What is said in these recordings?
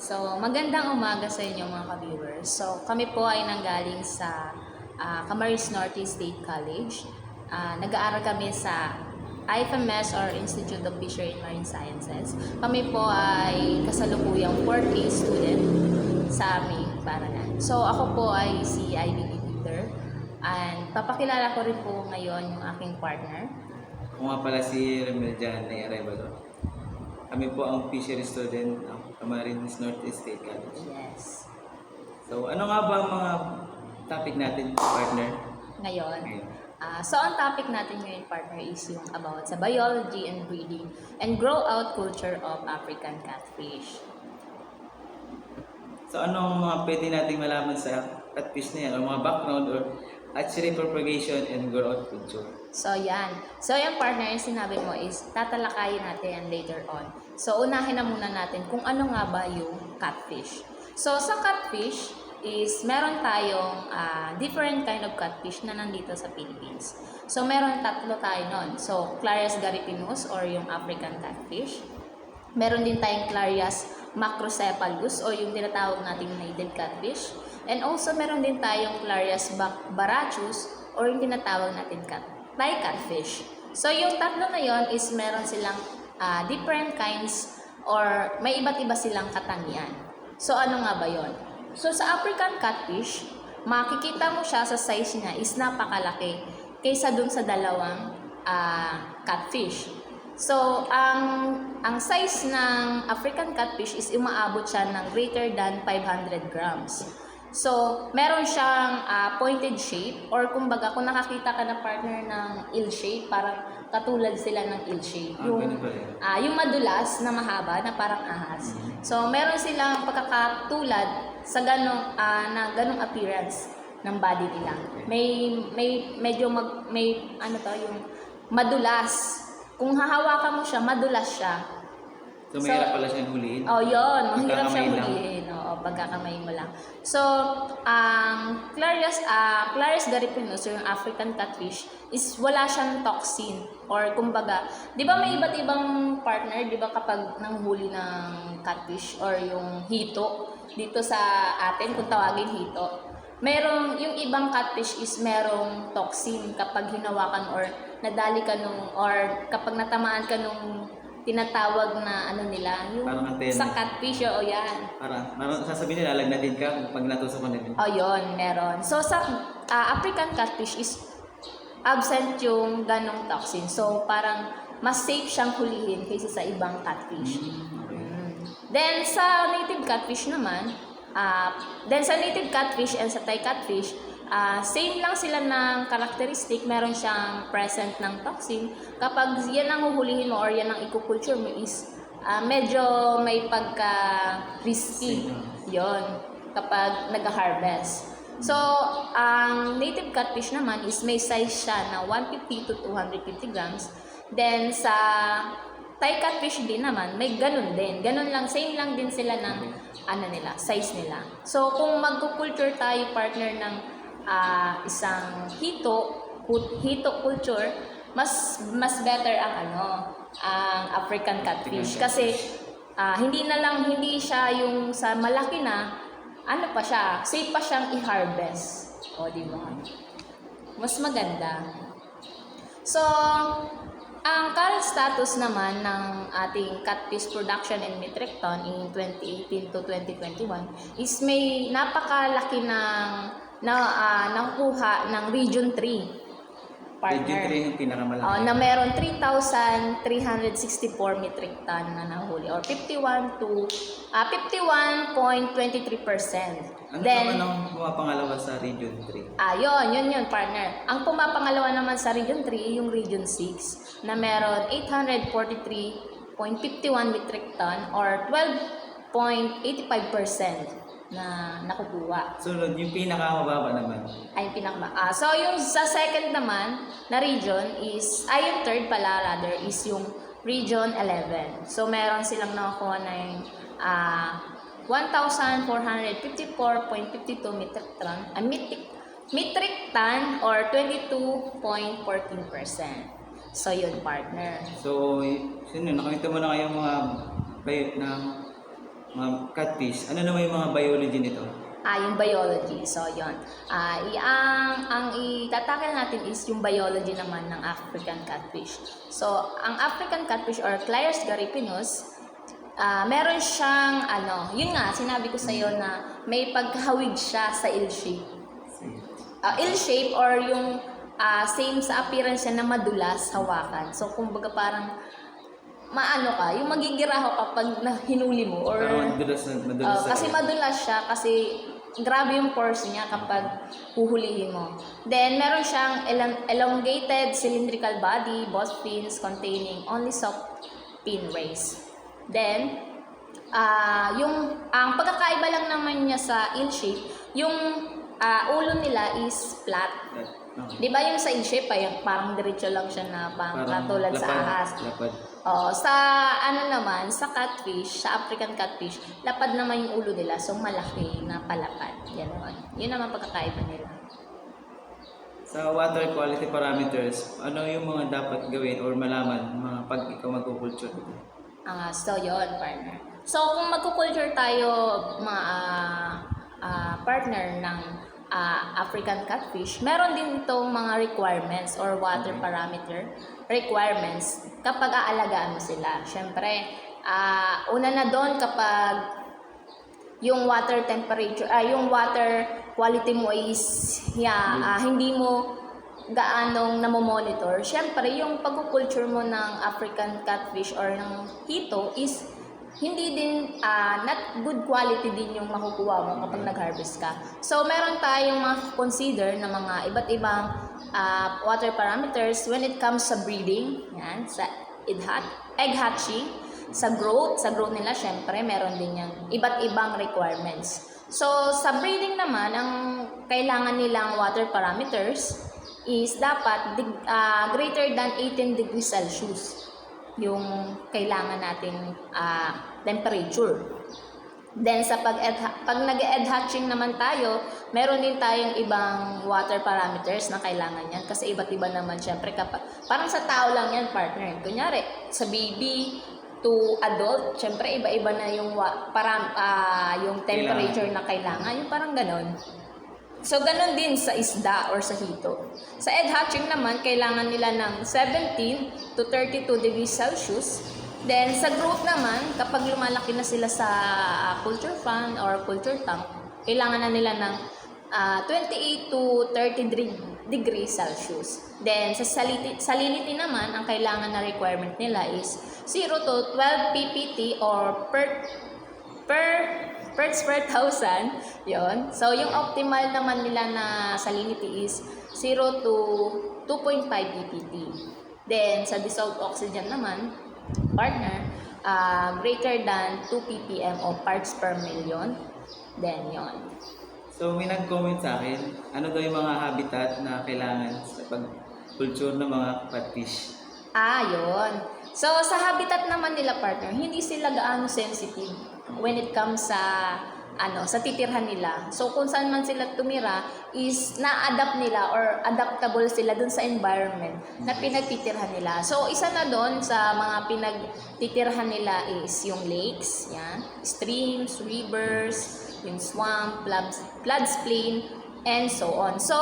So, magandang umaga sa inyo mga ka-viewers. So, kami po ay nanggaling sa Camarines Norte State College. Nag-aaral kami sa IFMS or Institute of Fishery and Marine Sciences. Kami po ay kasalukuyang 4th student sa aming paaralan. So, ako po ay si Ivy Peter. And papakilala ko rin po ngayon yung aking partner. Ako nga pala si Remeljan na Arevalo. Kami po ang fishery student ng Camarines Norte State College. Yes. So, ano nga ba ang mga topic natin, partner? Ngayon. Ngayon. So, ang topic natin ngayon, partner, is yung about sa biology and breeding and grow-out culture of African catfish. So, anong mga pwede nating malaman sa catfish na yan? O mga background or hatchery propagation and grow-out culture? So, yan. So, yung partner, yung sinabi mo is tatalakayin natin yan later on. So, unahin na muna natin kung ano nga ba yung catfish. So, sa catfish is meron tayong different kind of catfish na nandito sa Philippines. So, meron tatlo tayo nun. So, Clarias gariepinus or yung African catfish. Meron din tayong Clarias macrocephalus o yung tinatawag nating native catfish. And also, meron din tayong Clarias barachus or yung tinatawag natin Thai catfish. So, yung tatlo na yon is meron silang different kinds or may iba't iba silang katangian. So, ano nga ba yon? So, sa African catfish, makikita mo siya sa size niya is napakalaki kaysa dun sa dalawang catfish. So, ang size ng African catfish is umaabot siya ng greater than 500 grams. So, meron siyang pointed shape or kumbaga kung nakakita ka na partner ng eel shape, parang katulad sila ng eel shape. Yung madulas na mahaba na parang ahas. So, meron silang pagkakatulad sa ganong appearance ng body nila. Yung madulas. Kung hahawakan mo siya, madulas siya. So, mahirap pala siyang huliin? Oh, yun. Mahirap siyang huliin. Oo, pagkakamay mo lang. So, Clarias gariepinus, yung African catfish, is wala siyang toxin. Or kumbaga, di ba may iba't ibang partner, di ba kapag nanghuli ng catfish or yung hito, dito sa atin, kung tawagin hito, yung ibang catfish is merong toxin kapag hinawakan or nadali ka or kapag natamaan ka nung tinatawag na nila, yung sa catfish, o yan. Parang sasabihin nila, lagnatin ka pag natusok ko nila. O yun, meron. So sa African catfish is absent yung ganong toxin. So parang mas safe siyang hulihin kaysa sa ibang catfish. Then sa native catfish naman, sa native catfish and sa Thai catfish, same lang sila ng characteristic. Meron siyang present ng toxin. Kapag yan ang huhulihin mo or yan ang ikukulture mo is medyo may pagka-risky yon kapag nag-harvest. So, ang native catfish naman is may size siya na 150 to 250 grams. Then, sa Thai catfish din naman, may ganun din. Ganun lang, same lang din sila ng size nila. So, kung magkukulture tayo partner ng isang hito culture, mas better ang African catfish kasi hindi siya yung sa malaki na safe pa siyang i-harvest. O, di ba? Mas maganda. So, ang current status naman ng ating catfish production in metric ton in 2018 to 2021 is may napakalaki nakuha ng Region 3. Partner. Region 3 yung pinakamalaki. Na meron 3,364 metric ton na nahuli or 51.23%. Ano naman ang pumapangalawa sa Region 3? Yun, partner. Ang pumapangalawa naman sa Region 3, yung Region 6, na meron 843.51 metric ton or 12.85% na nakukuha. Sunod, yung pinakamababa naman. Yung pinakamababa. So, yung sa second naman na region is, yung third pala rather, is yung Region 11. So, meron silang nakukuha na yung 1,454.52 metric ton or 22.14%. So, yun, partner. So, nakamita mo na kayong mga bayot na mga catfish, ano naman yung mga biology nito? Yung biology. So, yon. Ang itatakil natin is yung biology naman ng African catfish. So, ang African catfish or Clias gariepinus, meron siyang, yun nga, sinabi ko sa'yo na may pagkahawig siya sa ill shape. Ill shape or yung same sa appearance niya na madulas hawakan. So, kumbaga parang yung magigiraho kapag hinuli mo or Parang madulas kasi madulas siya kasi grabe yung force niya kapag huhulihin mo. Then meron siyang elongated cylindrical body, both fins containing only soft fin rays. Then ang pagkakaiba lang naman niya sa eel shape, yung ulo nila is flat. Okay. Di ba yung sa eel shape, parang diretso lang siya na parang katulad sa ahas. Lapad. Sa catfish, sa African catfish, lapad naman yung ulo nila, so malaki na palapad. Ganoon. Yun naman pagkakaiba nila. Sa water quality parameters, ano yung mga dapat gawin or malaman pag ikaw magkukulture? So yun, partner. So kung magkukulture tayo, mga partner ng African catfish, meron din itong mga requirements or water parameter requirements kapag aalagaan mo sila. Siyempre, una na doon kapag yung water temperature, yung water quality mo is hindi mo gaanong namomonitor. Siyempre, yung pagkukulture mo ng African catfish or ng hito is hindi din, not good quality din yung makukuha mo kapag nag-harvest ka. So, meron tayong mga consider na mga iba't ibang water parameters when it comes sa breeding, yan, sa egg hatching, sa growth nila, syempre, meron din yung iba't ibang requirements. So, sa breeding naman, ang kailangan nilang water parameters is dapat greater than 18 degrees Celsius yung kailangan nating temperature. Then sa pag nag-egg hatching naman tayo, meron din tayong ibang water parameters na kailangan yan kasi iba't iba naman syempre kapag parang sa tao lang yan, partner. Kunyari sa baby to adult, syempre iba-iba na yung yung temperature na kailangan, yung parang ganon. So, ganun din sa isda or sa hito. Sa egg hatching naman, kailangan nila ng 17 to 32 degrees Celsius. Then, sa growth naman, kapag lumalaki na sila sa culture fan or culture tank, kailangan na nila ng 28 to 30 degrees Celsius. Then, sa salinity naman, ang kailangan na requirement nila is 0 to 12 ppt or parts per thousand, yon. So, yung optimal naman nila na salinity is 0 to 2.5 ppt. Then, sa dissolved oxygen naman, partner, greater than 2 ppm o parts per million. Then, yon. So, may nag-comment sa akin, ano daw yung mga habitat na kailangan sa pag-culture ng mga catfish? Yun. So, sa habitat naman nila, partner, hindi sila gaano sensitive when it comes sa titirhan nila. So, kung saan man sila tumira is na-adapt nila or adaptable sila dun sa environment na pinagtitirhan nila. So, isa na dun sa mga pinagtitirhan nila is yung lakes, yan, streams, rivers, yung swamp, floodplain, and so on. So,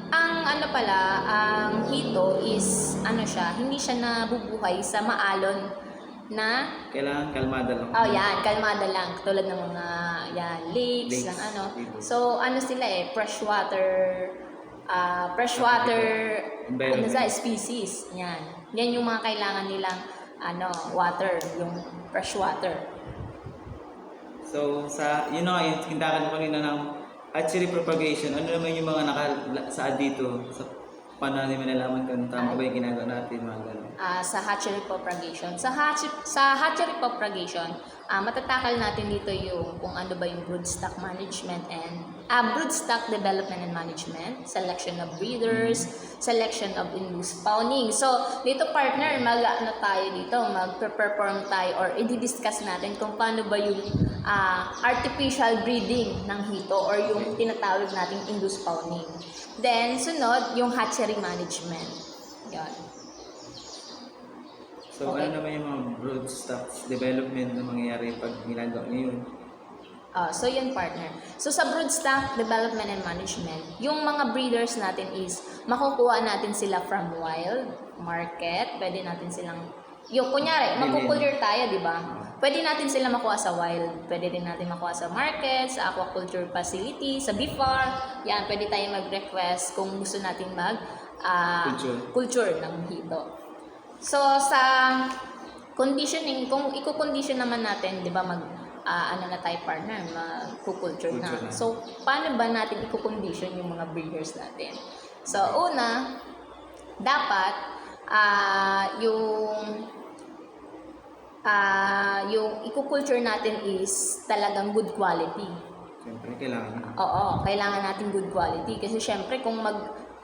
ang hito is, hindi siya nabubuhay sa maalon na Kailangan kalmada lang. yan, kalmada lang. Tulad ng mga lakes, ng So, sila freshwater Environment. species. Yan yung mga kailangan nilang water, yung freshwater. So, yun yung tindakan ko kanina ng hatchery propagation. Ano naman yung mga nakasaad dito? Paano namin nalaman kung tama ba yung ginagawa natin, mga gano'n? Sa hatchery propagation. Sa hatchery propagation, matatakal natin dito yung kung ano ba yung broodstock management and broodstock development and management, selection of breeders, selection of induced spawning. So, dito partner, mag-perform tayo or i-discuss natin kung paano ba yung artificial breeding ng hito or yung tinatawag nating induced spawning. Then, sunod, yung hatchery management. Yan. So, Okay. ano naman yung mga broodstocks development na mangyayari pag ginagawa niyo yun? So yun partner. So sa broodstock development and management, yung mga breeders natin is makukuha natin sila from wild market. Pwede natin silang yung kunyari, magkukulture tayo, di ba? Pwede natin sila makuha sa wild. Pwede din natin makuha sa market, sa aquaculture facility, sa bee farm. Yan, pwede tayo mag-request kung gusto natin culture ng hito. So sa conditioning, kung i-condition naman natin, di ba, ano na tayo partner, mag-culture na. Culture na. So, paano ba natin i-condition yung mga breeders natin? So, una, dapat yung i-culture natin is talagang good quality. Siyempre, kailangan yun. Oo, kailangan natin good quality. Kasi syempre, kung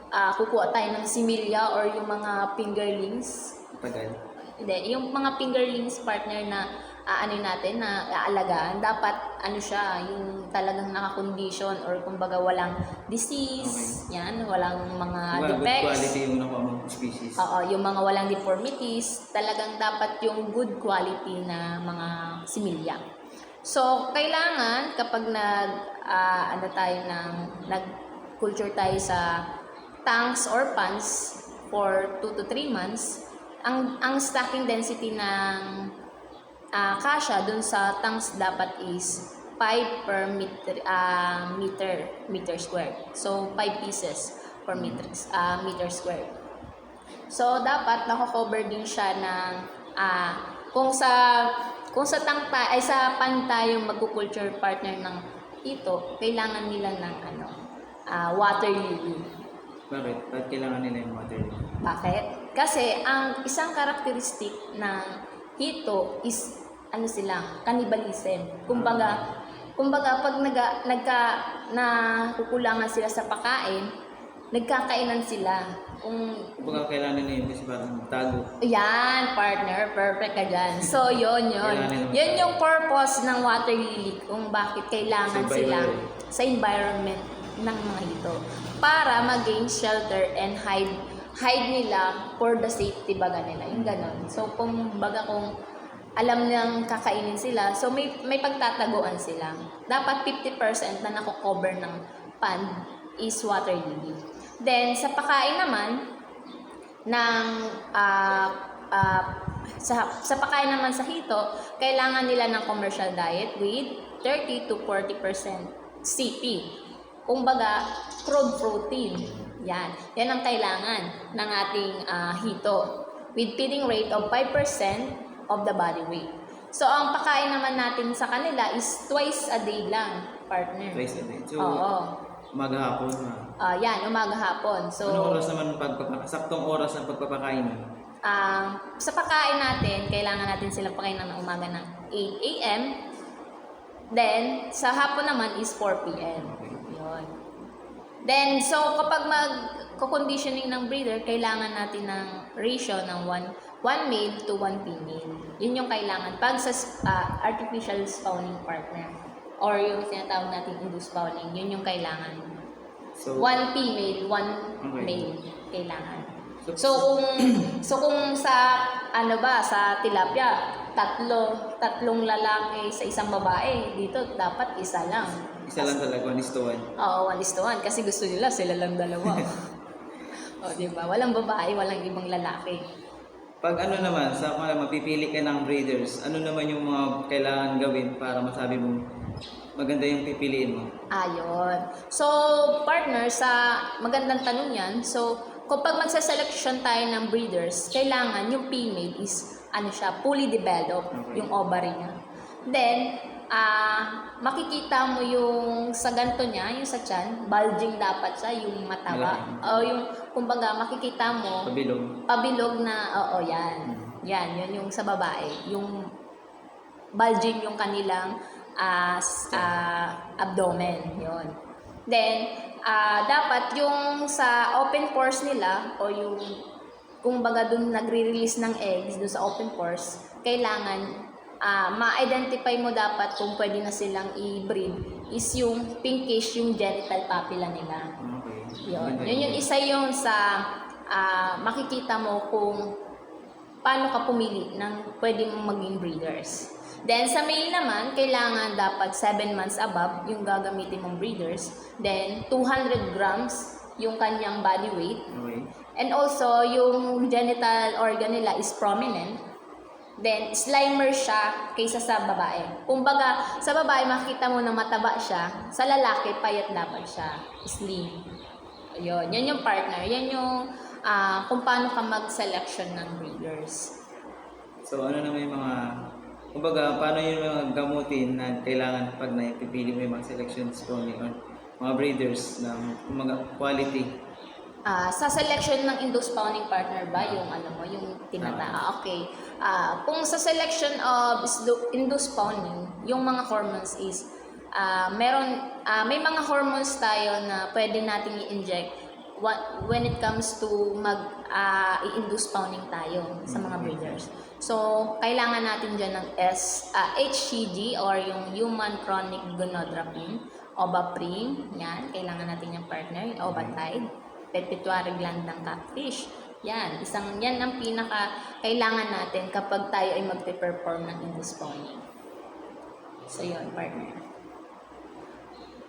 kukuha tayo ng similya or yung mga fingerlings, Tagal. hindi, yung mga fingerlings partner na ano natin na aalagaan, dapat ano siya, yung talagang naka-condition or kumbaga walang disease, yan, walang mga Good defects. quality yung nakuha mong species. Oo, yung mga walang deformities, talagang dapat yung good quality na mga similya. So, kailangan kapag nag-culture tayo sa tanks or ponds for 2 to 3 months, ang stocking density ng kasya dun sa tanks dapat is 5 per meter square. So 5 pieces per meter square. So dapat nako-cover din siya ng kung sa tank ay sa pan tayo magkukulture partner ng ito, kailangan nila ng water lily. Bakit? Bakit kailangan nila yung water? Bakit? Kasi ang isang karakteristik ng hito is cannibalism. Kumbaga pag nakukulangan sila sa pagkain, nagkakainan sila. Kumbaga kailangan nila yun kasi parang tago. Yan, partner, perfect ka dyan. So, yun. Yun yung purpose ng water lily, kung bakit kailangan sila sa environment ng mga hito. Para mag-gain shelter and hide nila for the safety baga nila. Yung ganon. So, kung alam nilang kakainin sila, so may pagtataguan sila. Dapat 50% na nako-cover ng pond is water lily. Then, sa pagkain naman, sa pagkain naman sa hito, kailangan nila ng commercial diet with 30 to 40% CP. Kumbaga, crude protein. Yan ang kailangan ng ating hito. With feeding rate of 5% of the body weight. So, ang pagkain naman natin sa kanila is twice a day lang, partner. Twice a day. So, Oo. umaga hapon. Yan, umaga hapon. So, Anong oras naman saktong oras ng pagpapakain? sa pagkain natin, kailangan natin silang pakainin ng umaga ng 8 a.m. Then, sa hapon naman is 4 p.m. Yun. Then, so kapag mag-conditioning ng breeder, kailangan natin ng ratio ng 1 male to 1 female. Yun yung kailangan pag sa artificial spawning partner or yung tinatawag natin induced spawning, yun yung kailangan. So, 1 female, 1 Okay. male kailangan. So kung sa sa tilapia, tatlong lalaki sa isang babae, dito dapat isa lang. isa lang talaga, 1:1. Oo, 1:1 kasi gusto nila sila lang dalawa. O, di ba? Walang babae, walang ibang lalaki. Pag naman, sa mapipili ka ng breeders, ano naman yung mga kailangan gawin para masabi mo maganda yung pipiliin mo? Ayun. So, partner, sa magandang tanong yan. So, kapag magsa-selection tayo ng breeders, kailangan yung female is, fully developed, Okay. yung ovary niya. Then, makikita mo yung sa ganto niya, yung sa tiyan, bulging dapat siya, yung mataba. Malaki. O yung, kumbaga, makikita mo, pabilog na, yan. Yan, yun yung sa babae. Yung bulging yung kanilang abdomen, yun. Then, dapat yung sa open pores nila, o yung, kumbaga dun nagre-release ng eggs, dun sa open pores, kailangan, ma-identify mo dapat kung pwede na silang i-breed, is yung pinkish, yung genital papilla nila. Okay. Yun yung isa yung sa makikita mo kung paano ka pumili ng pwede mong maging breeders. Then, sa male naman, kailangan dapat 7 months above yung gagamitin mong breeders. Then, 200 grams yung kanyang body weight. Okay. And also, yung genital organ nila is prominent. Then, slimer siya kaysa sa babae. Kumbaga, sa babae, makita mo na mataba siya. Sa lalaki, payat dapat siya. Slim. Ayun. Yan yung partner. Yan yung kung paano ka mag-selection ng breeders. So ano naman yung mga, kumbaga, paano yung mga gamutin na kailangan pag naipipili mo yung mga selection spawning or mga breeders na mga quality? Sa selection ng induced-spawning partner ba, yung ano mo, yung okay. Kung sa selection of induced-spawning, yung mga hormones is, may mga hormones tayo na pwede nating i-inject when it comes to i-induce spawning tayo sa mga breeders. So, kailangan natin dyan ng HCG or yung Human Chronic Gonadotropin, Ovaprin, yan, kailangan natin yung partner, yung Ovatide, pituitary gland ng catfish. Yan, yan ang pinaka kailangan natin kapag tayo ay magpe-perform ng induced spawning. So, yun, partner.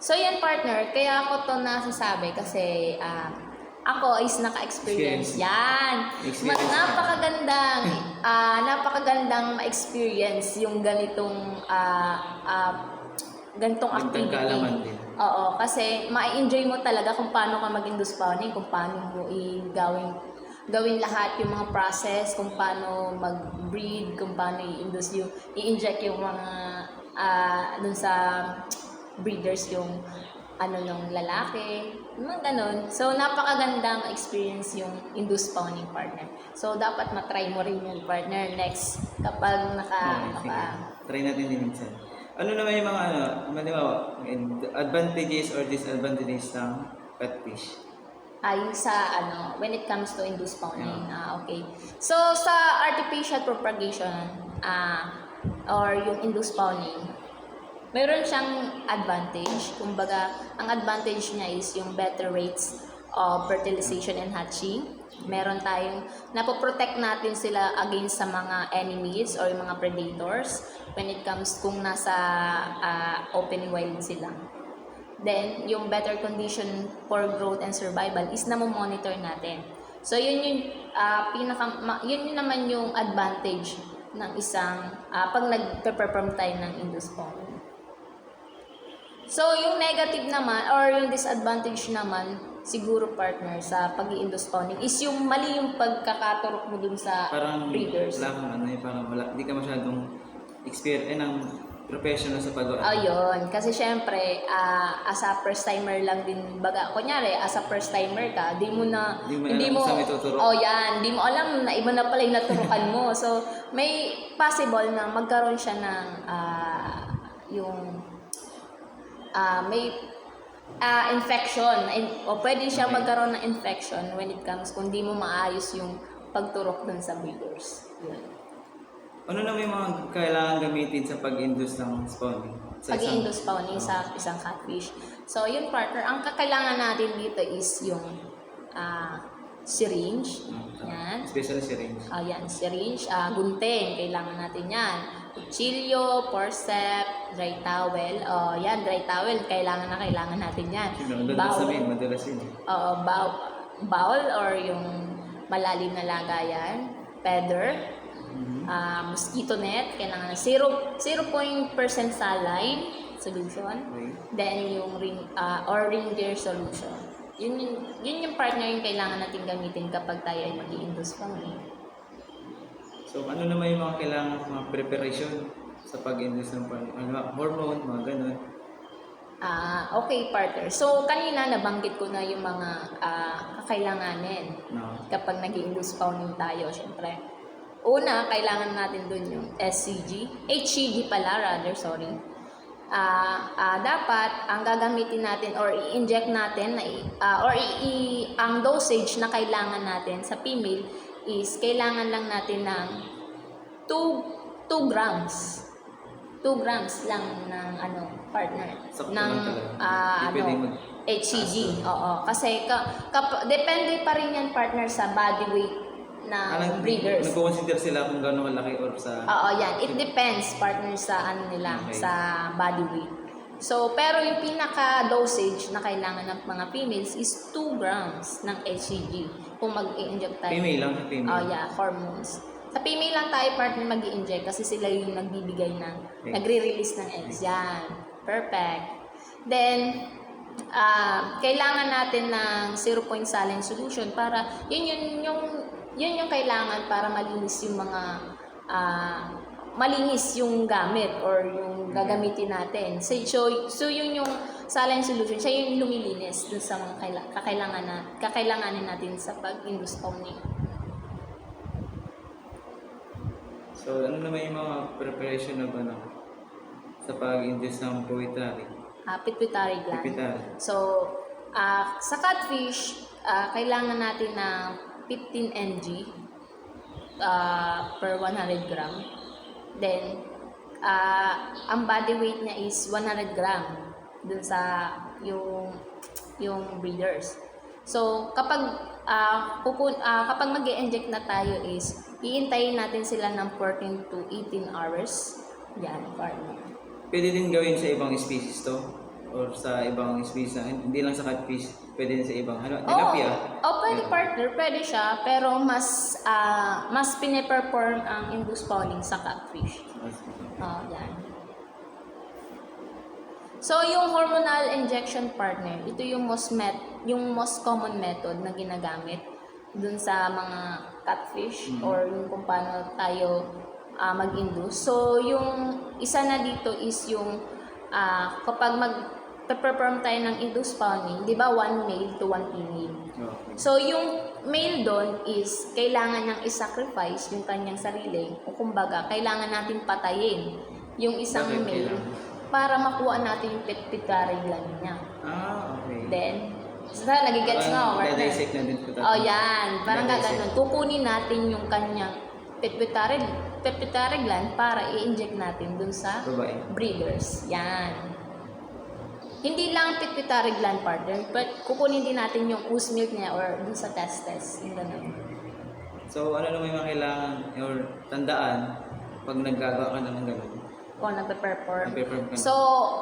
So, yan, partner, kaya ako to nasasabi kasi ako is naka-experience. Yan. Napakagandang ma-experience yung ganitong activity. Oo, kasi ma-enjoy mo talaga kung paano ka mag-induce spawning, kung paano mo gawin lahat yung mga process, kung paano mag-breed, kung paano i-inject yung mga dun sa breeders yung ng lalaki, mga ganun. So, napakagandang experience yung induced spawning partner. So, dapat matry mo rin yung partner next kapag Try natin din minsan. Ano naman yung mga advantages or disadvantages ng catfish? Yung sa when it comes to induced spawning. Okay. So, sa artificial propagation or yung induced spawning, meron siyang advantage. Kumbaga, ang advantage niya is yung better rates of fertilization and hatching. Meron tayong, napoprotect natin sila against sa mga enemies or yung mga predators when it comes kung nasa open wild sila. Then, yung better condition for growth and survival is monitor natin. So, yun naman yung advantage ng isang, pag nag-perform tayo ng induced spawning. So, yung negative naman or yung disadvantage naman, siguro partner sa pag-i-induce spawning is yung mali yung pagkakaturok mo dun sa breeders. Parang hindi ka masyadong ng professional sa pag-gawa. Ayun, kasi syempre, as a first timer lang din baga. Kunyari, as a first timer ka, hindi mo alam na iba na pala yung naturukan mo. So, may possible na magkaroon siya ng may infection o pwede siya magkaroon ng infection when it comes kung di mo maayos yung pagturok dun sa breeders. Yun. Ano naman yung mga kailangan gamitin sa pag-induce ng spawning? Pag-induce spawning sa isang catfish. So, yun partner, ang kakailangan natin dito is yung syringe. Yan. Special syringe. Yan, syringe. Gunting, kailangan natin yan. Kutsilyo, forceps, dry towel. Yan, dry towel, kailangan natin yan. Madalas yun. Bowl or yung malalim na lagayan. Feather. Mosquito net, kailangan na 0% saline solution. Okay. Then yung Ringier solution. Yun yung partner yung kailangan natin gamitin kapag tayo ay mag-i-induce spawning. So ano naman yung mga kailangan mga preparation sa pag-induce ng hormone, mga ganun? Okay partner. So kanina nabanggit ko na yung mga kakailanganin kapag nag-i-induce spawning tayo, syempre. Una, kailangan natin dun yung HCG dapat ang gagamitin natin or i-inject natin ang dosage na kailangan natin sa female is kailangan lang natin ng 2 grams. 2 grams lang ng partner ng HCG. Oo, kasi depende pa rin yan partner sa body weight breeders. Nag-consider sila kung gano'ng kalaki or sa... Oo, yan. It depends, partner, sa ano nila, Okay. sa body weight. So, pero yung pinaka-dosage na kailangan ng mga females is 2 grams ng HCG kung mag-i-inject tayo. Female lang, female. Oh, yeah, hormones. Sa female lang tayo, partner, mag-i-inject kasi sila yung nagbibigay ng, Eggs. nagre-release ng eggs. Yan. Perfect. Then, kailangan natin ng 0 point saline solution para yun yung kailangan para malinis yung mga malinis yung gamit or yung gagamitin natin. So yun yung saline solution, siya yung lumilinis dun sa mga kakailanganin natin sa pag-induce spawning. So, ano naman yung mga preparation na ba sa pag-induce ng pituitary? Pituitary gland. Pituitary. So, sa catfish, kailangan natin ng 15 mg per 100 gram. Then, ang body weight niya is 100 gram dun sa yung breeders. So, kapag mag-i-inject na tayo is, iintayin natin sila ng 14 to 18 hours. Yan, partner. Pwede din gawin sa ibang species to? Or sa ibang species na, hindi lang sa catfish, pwede din sa ibang, tilapia? Pwede, partner, pwede siya, pero mas pine-perform ang induced spawning sa catfish. Yan. So, yung hormonal injection, partner, ito yung most common method na ginagamit dun sa mga catfish or yung kung paano tayo mag-induce. So, yung isa na dito is yung kapag mag-perform tayo ng induced spawning, di ba, 1 male to 1 female. Okay. So, yung male doon is kailangan niyang i-sacrifice yung kanyang sarili o kumbaga, kailangan natin patayin yung isang Bakit male kailangan? para makuha natin yung pituitary gland niya. Okay. Then, nagigets mo, partner? Dadisect na din po tayo. Yan. Parang Dadisect. gano'n. Kukunin natin yung kanyang pituitary gland para i-inject natin dun sa Babae. breeders. Yan. Hindi lang pituitary gland, partner, but kukunin din natin yung ooze milk niya or dun sa testes. Yung gano'n. So, ano naman yung mga kailangan or tandaan pag naggagawa ka na ng gano'n? O nagpe-perform. Nagpe-perform ka na. So,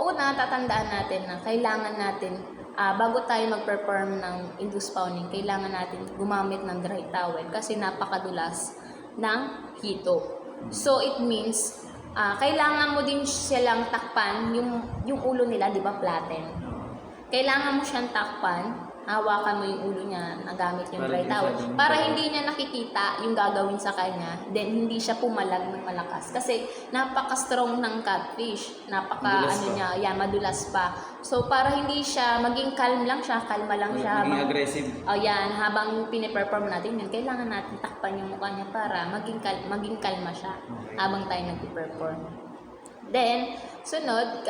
una, tatandaan natin na kailangan natin, bago tayo mag-perform ng induced spawning, kailangan natin gumamit ng dry towel kasi napakadulas ng hito. So, it means, kailangan mo din silang takpan, yung ulo nila, di ba, flatten. Kailangan mo siyang takpan, hawakan mo yung ulo niya, nagamit yung dry towel, para hindi niya nakikita yung gagawin sa kanya, then hindi siya pumalag ng malakas. Kasi napaka-strong ng catfish, Madulas pa. madulas pa. So, para hindi siya, maging kalma lang siya, Maging aggressive. yan, habang piniperform natin yun, kailangan natin takpan yung mukha niya para maging kalma siya habang tayo nag-perform. Then, sunod,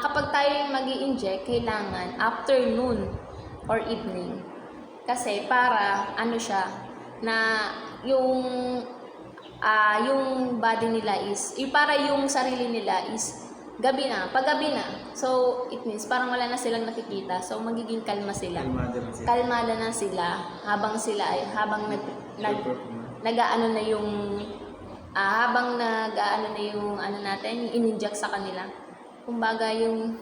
kapag tayo mag-i-inject, kailangan afternoon or evening. Kasi para, siya, na yung body nila is, para yung sarili nila is gabi na, pag gabi na. So, it means parang wala na silang nakikita. So, magiging kalma sila. Kalmado lang sila. Kalmada na sila habang sila ay nag-aano na yung habang nag-aano na yung natin, in-inject sa kanila. Kumbaga yung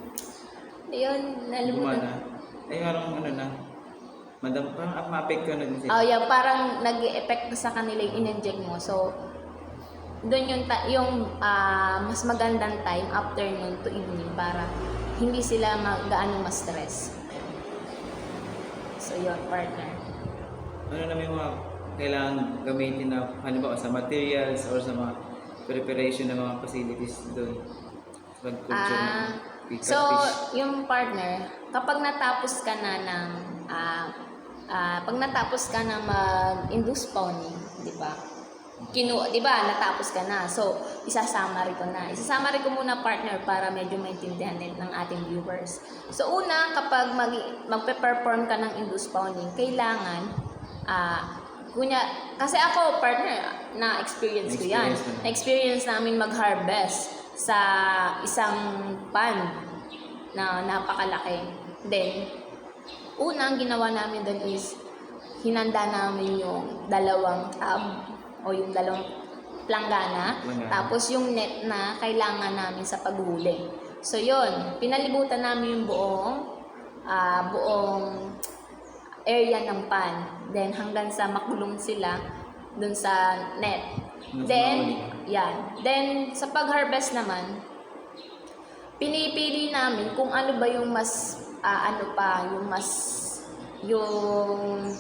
yun, nalimutan. Ay, parang parang ma-apekto na din sila. Yeah, parang nag-e-effect sa kanila yung in-inject mo. So, doon yung mas magandang time, afternoon to evening, para hindi sila gaano ma-stress. So, yun, partner. Ano naman yung mga kailangan gamitin na, halimbawa, sa materials or sa mga preparation ng mga facilities doon? Sa pag-culture ng So, yung partner, kapag natapos ka na ng mag-induce spawning, di ba? Natapos ka na. So, isa-summary ko na. Isa-summary ko muna, partner, para medyo maintindihan din ng ating viewers. So, una, kapag magpe-perform ka ng induce spawning, kailangan, kasi ako, partner, na-experience ko yan. Na-experience namin mag-harvest sa isang pan na napakalaki. Then, una, ang ginawa namin doon is, hinanda namin yung dalawang tub o yung dalawang planggana. Tapos yung net na kailangan namin sa paghuli. So yun, pinalibutan namin yung buong area ng pan. Then hanggang sa makulong sila dun sa net. Then, Then sa pag-harvest naman, pinipili namin kung ano ba yung mas yung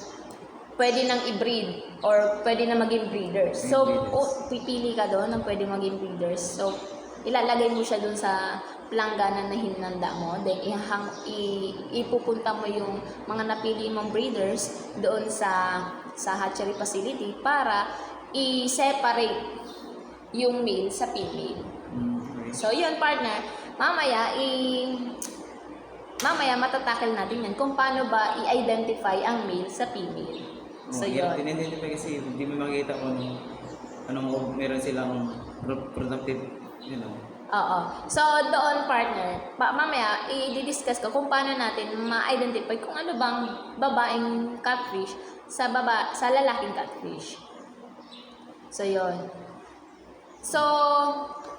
pwede nang i-breed or pwede na maging breeders. So, pipili ka doon ng pwede maging breeders. So, ilalagay mo siya doon sa planggana na hinanda mo. Then, ipupunta mo yung mga napili mong breeders doon sa hatchery facility para i-separate yung male sa female. So, yun partner. Mamaya matatakil natin yan kung paano ba i-identify ang male sa female. So, yun. Identify kasi hindi mo makikita kung anong meron silang productive, Oo. So, doon partner, mamaya i-discuss ko kung paano natin ma-identify kung ano bang babaeng catfish sa lalaking catfish. So, yun. So,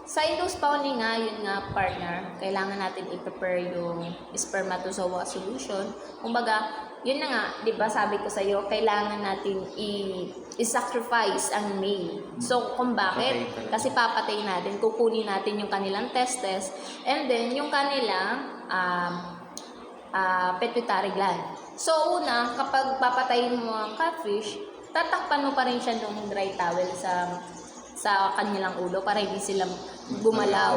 sa induced spawning nga, yun nga partner, kailangan natin i-prepare yung spermatozoa solution. Kumbaga, yun na nga, di ba sabi ko sa'yo, kailangan natin i-sacrifice ang male. So, kung bakit? Kasi papatay natin, kukunin natin yung kanilang testes, and then yung kanilang pituitary gland. So, una, kapag papatayin mo ang catfish, tatakpan mo pa rin siya ng dry towel sa kanilang ulo para hindi sila gumalaw.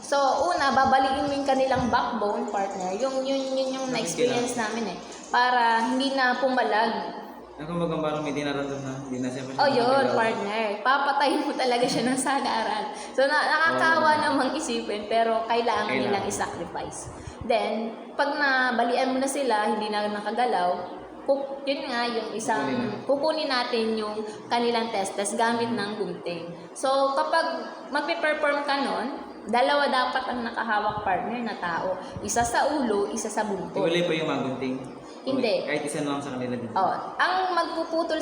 So, una, babalikin mo yung kanilang backbone, partner. Yun yung na-experience namin para hindi na pumalag. Kumbaga parang may dinaramdam na, hindi na siya yun, partner. Papatayin mo talaga siya ng sagaran. So, nakakawa namang isipin, pero kailangan nilang i-sacrifice. Then, pag nabalian mo na sila, hindi na nakagalaw, yun nga, yung kukunin natin yung kanilang testes gamit ng gunting. So, kapag magpe-perform ka nun, dalawa dapat ang nakahawak partner na tao. Isa sa ulo, isa sa buntot. Iwalay pa yung magunting? Hindi. Kahit isa lang sa kanila din? Ang magpuputol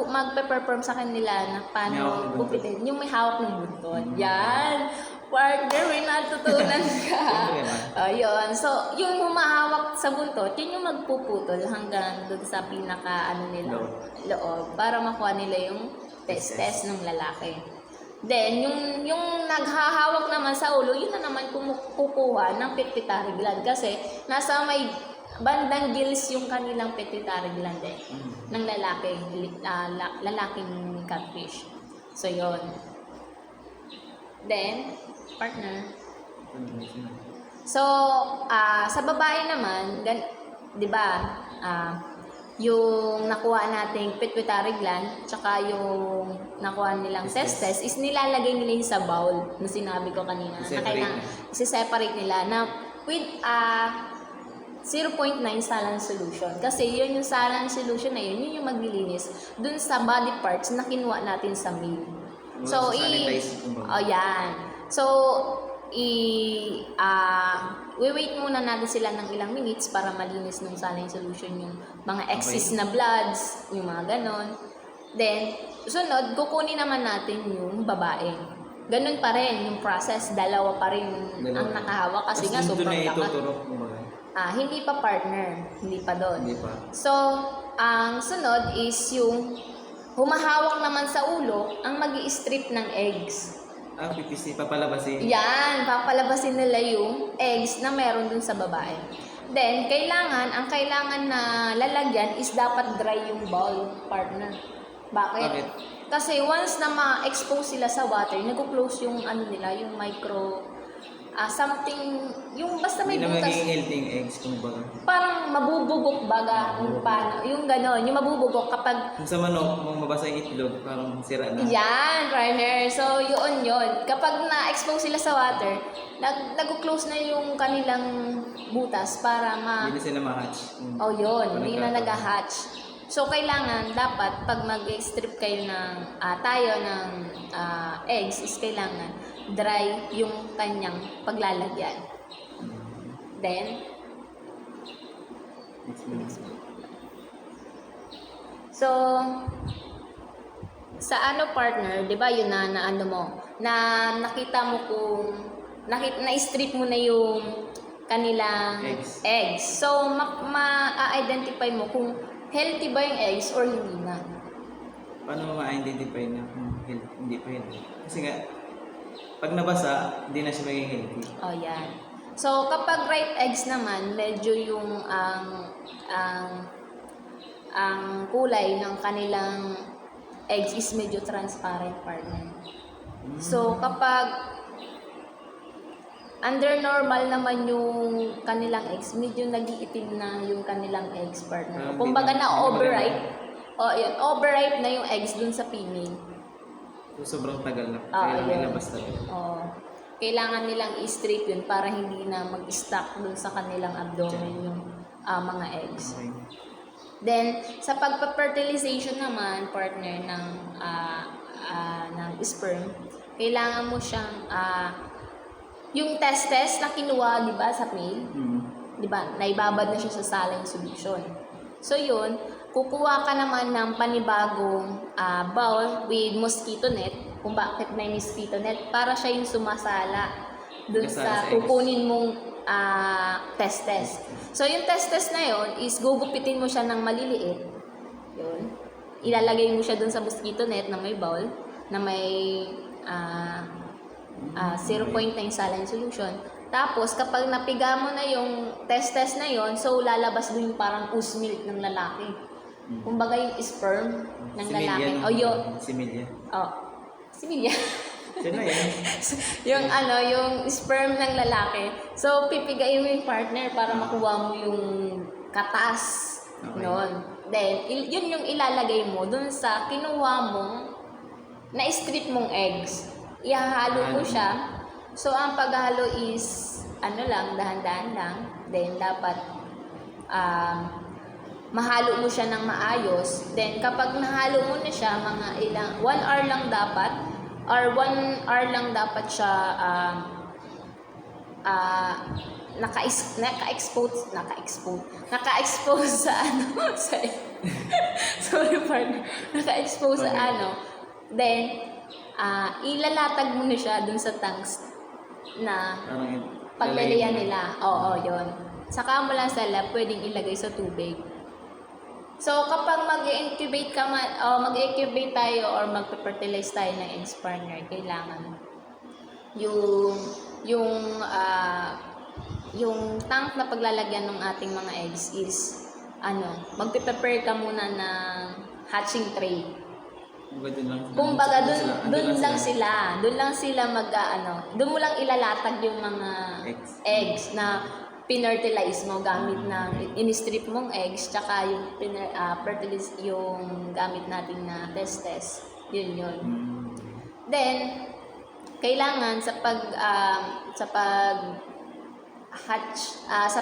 magpe-perform sa kanila na paano gupitin, yung may hawak ng buntot. Yan! Partner, may natutunan ka. Yun. So, yung humahawak sa buntot, yun yung magpuputol hanggang doon sa loob para makuha nila yung testes ng lalaki. Then, yung naghahawak naman sa ulo, yun na naman kukuha ng pituitary gland kasi nasa may bandang gills yung kanilang pituitary gland ng lalaking catfish. So, yun. Then, partner. So, sa babae naman, di ba, yung nakuha nating pituitary gland, tsaka yung nakuha nilang testes, is nilalagay nila yung sa bowl, na sinabi ko kanina. Na kailangan, isi-separate nila na with 0.9 saline solution. Kasi yun yung saline solution na yun yung maglilinis dun sa body parts na kinuha natin sa male. So, yan. So, wait muna natin sila ng ilang minutes para malinis ng saline solution yung mga excess na bloods, yung mga ganon. Then, sunod, kukunin naman natin yung babae. Ganon pa rin yung process. Dalawa pa rin ang nakahawak kasi nga sobrang lakas. Hindi pa partner. Hindi pa doon. So, ang sunod is yung humahawak naman sa ulo ang mag-i-strip ng eggs. Papalabasin? Yan, papalabasin nila yung eggs na meron dun sa babae. Then, ang kailangan na lalagyan is dapat dry yung bowl, partner. Bakit? Kasi once na ma-expose sila sa water, nag-close yung yung micro something, yung basta may butas. Hindi na magiging healthy yung eggs, kumbaga. Parang mabubugok baga, yung gano'n, yung mabubugok kapag... Kung sa manok, kung mabasa yung itlog, parang sira na. Yan, partner. So, yun. Kapag na-expose sila sa water, nag-close na yung kanilang butas para Hindi na sila ma-hatch. Hindi na nag-hatch. So, kailangan, dapat, pag mag-strip kayo tayo ng eggs, is kailangan dry yung kanyang paglalagyan. Then, So, sa ano partner, 'di ba yun na ano mo, na nakita mo kung na-strip mo na yung kanilang Eggs. eggs. So, ma-identify mo kung healthy ba yung eggs or hindi na. Paano mo ma-identify na kung hindi pa healthy? Kasi nga, pag nabasa, hindi na siya magiging healthy. Oh, yan. So, kapag ripe eggs naman, medyo yung ang kulay ng kanilang eggs is medyo transparent partner. So, kapag under normal naman yung kanilang eggs, medyo nag-iitim na yung kanilang eggs partner. Kumbaga na overripe. O, yun, overripe na yung eggs dun sa female. So, sobrang tagal na. Ah, Kailangan yun. ilabas talaga. Oo. Kailangan nilang i-strip yun para hindi na mag-stuck dun sa kanilang abdomen yung mga eggs. Okay. Then, sa pagpa-fertilization naman, partner ng sperm, kailangan mo siyang yung testes na kinuha, di ba, sa male, di ba, naibabad na siya sa saline solution. So, yun, kukuha ka naman ng panibagong bowl with mosquito net, kung bakit may mosquito net, para siya yung sumasala dun sa kukunin mong testes. So, yung testes na yun is gugupitin mo siya ng maliliit. Yun. Ilalagay mo siya dun sa mosquito net na may bowl, na may 0.9 saline solution. Tapos, kapag napiga mo na yung testes na yon, so lalabas doon yung parang goose milk ng lalaki. Kumbaga yung sperm ng lalaki. O yun. Similya. Oh. Similya. Siya na yan. yung sperm ng lalaki. So, pipigayin mo yung partner para makuha mo yung katas. Okay. Noon. Then, yun yung ilalagay mo dun sa kinuha mong na-strip mong eggs. Ihahalo mo siya. So, ang paghalo is, dahan-dahan lang. Then, dapat, mahalo mo siya ng maayos. Then, kapag nahalo mo na siya, mga 1 hour lang dapat, or 1 hour lang dapat siya, naka-expose sa sorry partner, naka-expose sa then, ilalatag mo na siya dun sa tanks na paglalayan nila. Oo, yun. Saka mo lang sila pwedeng ilagay sa tubig. So, kapag mag-incubate mag-incubate tayo or mag-fertilize tayo ng eggs partner, kailangan yung tank na paglalagyan ng ating mga eggs is magpe-prepare ka muna ng hatching tray. Kumbaga doon lang sila doon mo lang ilalatag yung mga eggs na pinertilize mo gamit ng in-strip mong eggs tsaka yung fertilize yung gamit natin na testes. Yun. Then kailangan sa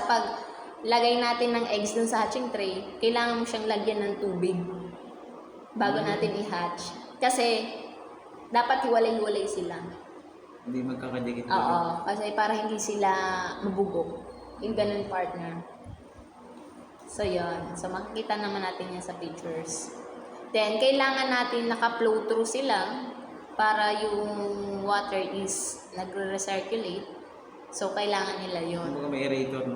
paglagay natin ng eggs dun sa hatching tray, kailangan mo siyang lagyan ng tubig bago natin i-hatch. Kasi dapat hiwalay-hiwalay sila. Hindi magkakadikit. Oo, kasi para hindi sila mabugok. Yung ganun partner. So, yun. So, makikita naman natin yan sa pictures. Then, kailangan natin naka-flow through sila para yung water is nagre-recirculate. So, kailangan nila yun. Kung may aerator,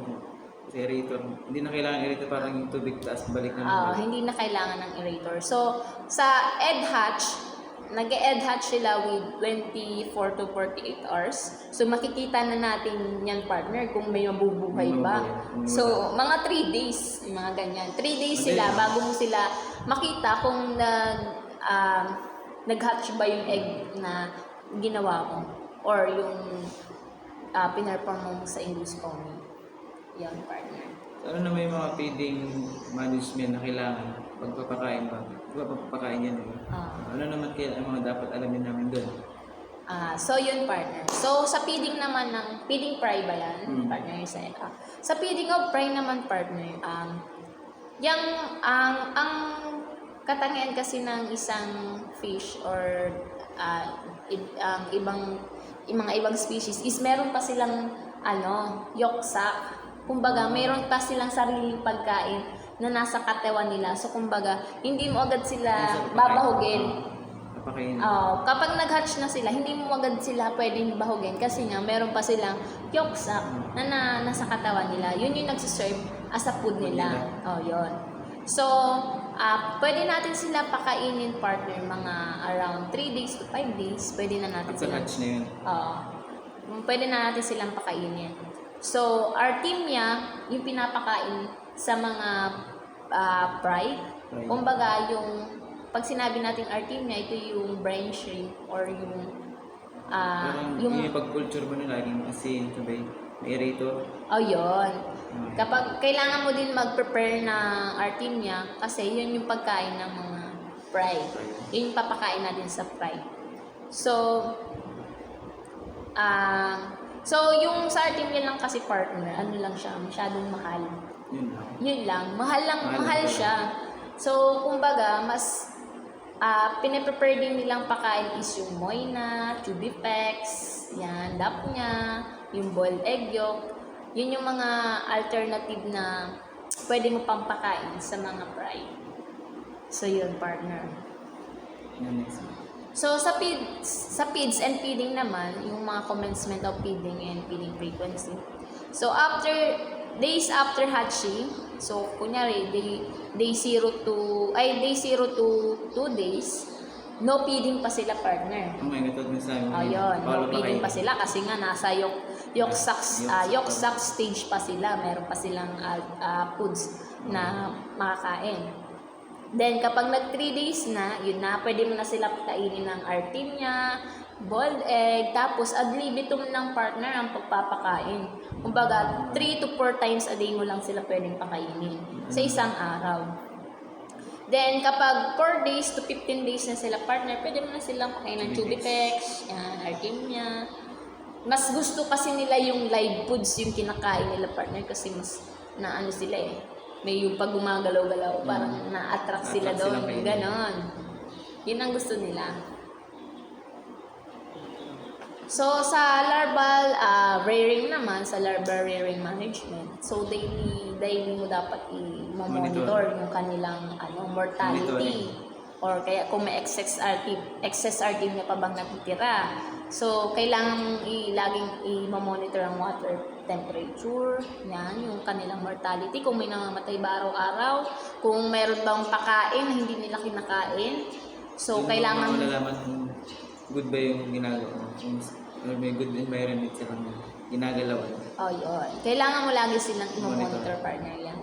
hindi na kailangan aerator, parang yung tubig taas balik na. Hindi na kailangan ng aerator. So, sa egg hatch, nag-egg hatch sila with 24 to 48 hours. So, makikita na natin yan, partner, kung may mabubuhay ba. So, mga 3 days, yung mga ganyan. 3 days sila bago mo sila makita kung nag-hatch ba yung egg na ginawa mo or yung pinerform mo sa induced spawning. Yan, partner. So, ano na may mga feeding management na kailangan pagpapakain ba? Diba pagpapakain yan? Ano naman kaya ang mga dapat alamin namin doon? So, yun, partner. So, sa feeding naman ng feeding fry ba yan, partner? Sa feeding of fry naman, partner, ang katangian kasi ng isang fish or mga ibang species is meron pa silang yolk sac. Kumbaga, meron pa silang sariling pagkain na nasa katawan nila. So, kumbaga, hindi mo agad sila Minsan, babahugin. Papakainin. Kapag nag-hatch na sila, hindi mo agad sila pwedeng bahugin kasi nga meron pa silang yolk sac na nasa katawan nila. Yun yung nagsiserve as a food nila. Yun. So, pwede natin sila pakainin, partner, mga around 3 days to 5 days. Pwede na natin After silang hatch na yun. pwede na natin silang pakainin. So, Artemia, yung pinapakain sa mga fry. Kumbaga, pag sinabi natin Artemia, ito yung brine shrimp or Parang yung pag-culture mo na laging asin, sabay, may aerator. yun. Kapag kailangan mo din mag-prepare ng Artemia, kasi yun yung pagkain ng mga fry. Yun yung papakain natin sa fry. So, yung sa Artemia lang kasi, partner, ano lang siya, masyadong mahal. Yun lang. Mahal siya. So, kumbaga, mas pinaprepare din nilang pakain is yung moina, Tubipex, yan, dapnya, yung boiled egg yolk. Yun yung mga alternative na pwede mo pang pakain sa mga fry. So, yun, partner. So, sa feeds and feeding naman, yung mga commencement of feeding and feeding frequency. So, days after hatching, so, kunyari, day 0 to 2 days, no feeding pa sila, partner. May gatod mo sa amin. Ayun, no feeding pa sila kasi nga nasa yolk sac stage pa sila. Meron pa silang foods na makakain. Then, kapag nag 3 days na, yun na, pwede mo na sila kainin ng Artemia, boiled egg, tapos ad libitum ng partner ang pagpapakain. Kumbaga, 3 to 4 times a day mo lang sila pwedeng pakainin sa isang araw. Then, kapag 4 days to 15 days na sila, partner, pwede mo na silang pakain ng Tubipex, yan, Artemia. Mas gusto kasi nila yung live foods yung kinakain nila, partner, kasi mas naano sila may yung pag gumagalaw-galaw, parang na-attract sila doon. Ganon. Yun ang gusto nila. So, sa larval rearing naman, sa larval rearing management, so daily mo dapat i-monitor yung kanilang mortality. Or kaya kung may excess Artemia pa bang natitira. So, kailangan laging i-monitor ang water temperature, yan, yung kanilang mortality, kung may namamatay ba araw-araw, kung meron bang pakain na hindi nila kinakain. So, kailangan malalaman kung good ba yung ginagawa mo. Or may good environment silang ginagalawan. Yun. Kailangan mo lagi silang i-monitor, partner, yan.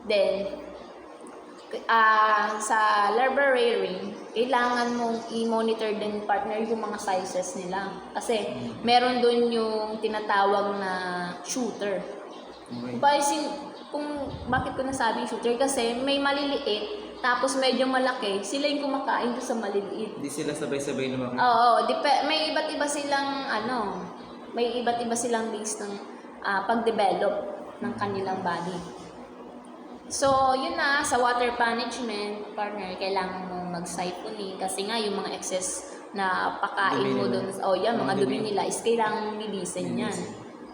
Then, sa larval rearing, kailangan mong i-monitor din, partner, yung mga sizes nila. Kasi, meron dun yung tinatawag na shooter. Kung bakit ko nasabi shooter? Kasi may maliliit, tapos medyo malaki, sila yung kumakain doon sa maliliit. Hindi sila sabay-sabay lumaki. Oo, may iba't iba silang days ng pag-develop ng kanilang body. So, yun na, sa water management, partner, kailangan mong mag-siphoning kasi nga yung mga excess na pakain mo doon, mga dumi nila is kailangan linisin yan.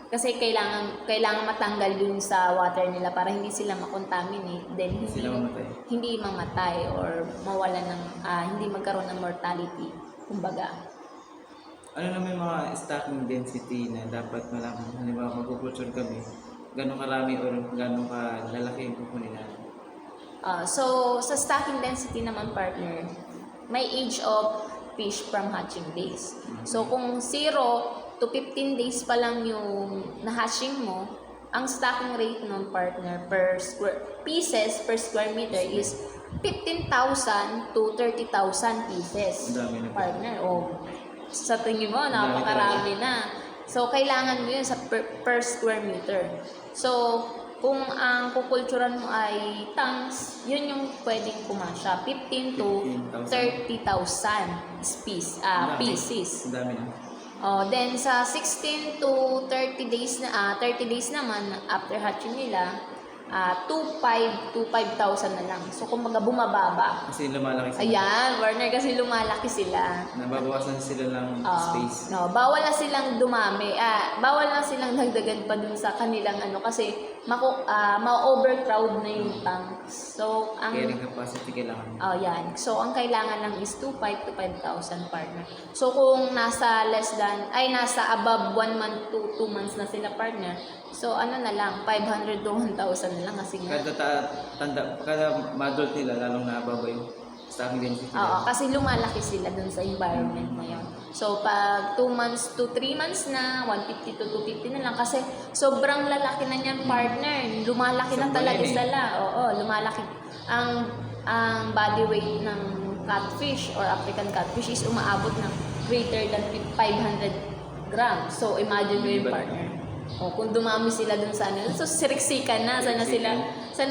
Kasi kailangan matanggal dun sa water nila para hindi sila makontaminate, then hindi mamatay or mawala ng hindi magkaroon ng mortality, kumbaga. Ano naman yung mga stocking density na dapat malaman? Halimbawa, mag-culture kami, gano'ng karami or gano'ng kalalaki yung kukunin natin? So, sa stocking density naman, partner, may age of fish from hatching days. So, kung 0 to 15 days pa lang yung na-hatching mo, ang stocking rate ng partner per pieces per square meter is 15,000 to 30,000 pieces. Partner, sa tingin mo, napakarami na. So, kailangan mo yun sa per square meter. So, kung ang kukulturan mo ay tanks, yun yung pwedeng kumasya. 15 to 30,000 pieces. Dami na. Then sa 16 to 30 days naman after hatching nila, 2,500 na lang. So, kumbaga bumababa. Kasi lumalaki sila. Ayan, partner, kasi lumalaki sila. Nababawasan sila ng space. No, bawal na silang dumami. Bawal na silang dagdagan pa dun sa kanilang kasi ma-overcrowd na yung tank. So, Carrying capacity kailangan. yan. So, ang kailangan lang is 2,500 to 5,000 partner. So, kung nasa above 1 month to 2 months na sila partner, so, ano na lang, 500 to 1,000 na lang kasi nga. Kada adult nila, lalong nababa yung stocking density. Oo, kasi lumalaki sila dun sa environment na yun. So, pag 2 months to 3 months na, 150 to 250 na lang. Kasi sobrang lalaki na niyan, partner. Lumalaki na talaga sila. Oo, lumalaki. Ang body weight ng catfish or African catfish is umaabot ng greater than 500 grams. So, imagine mo yung partner. Kung dumami sila dun sa so siriksikan na, sana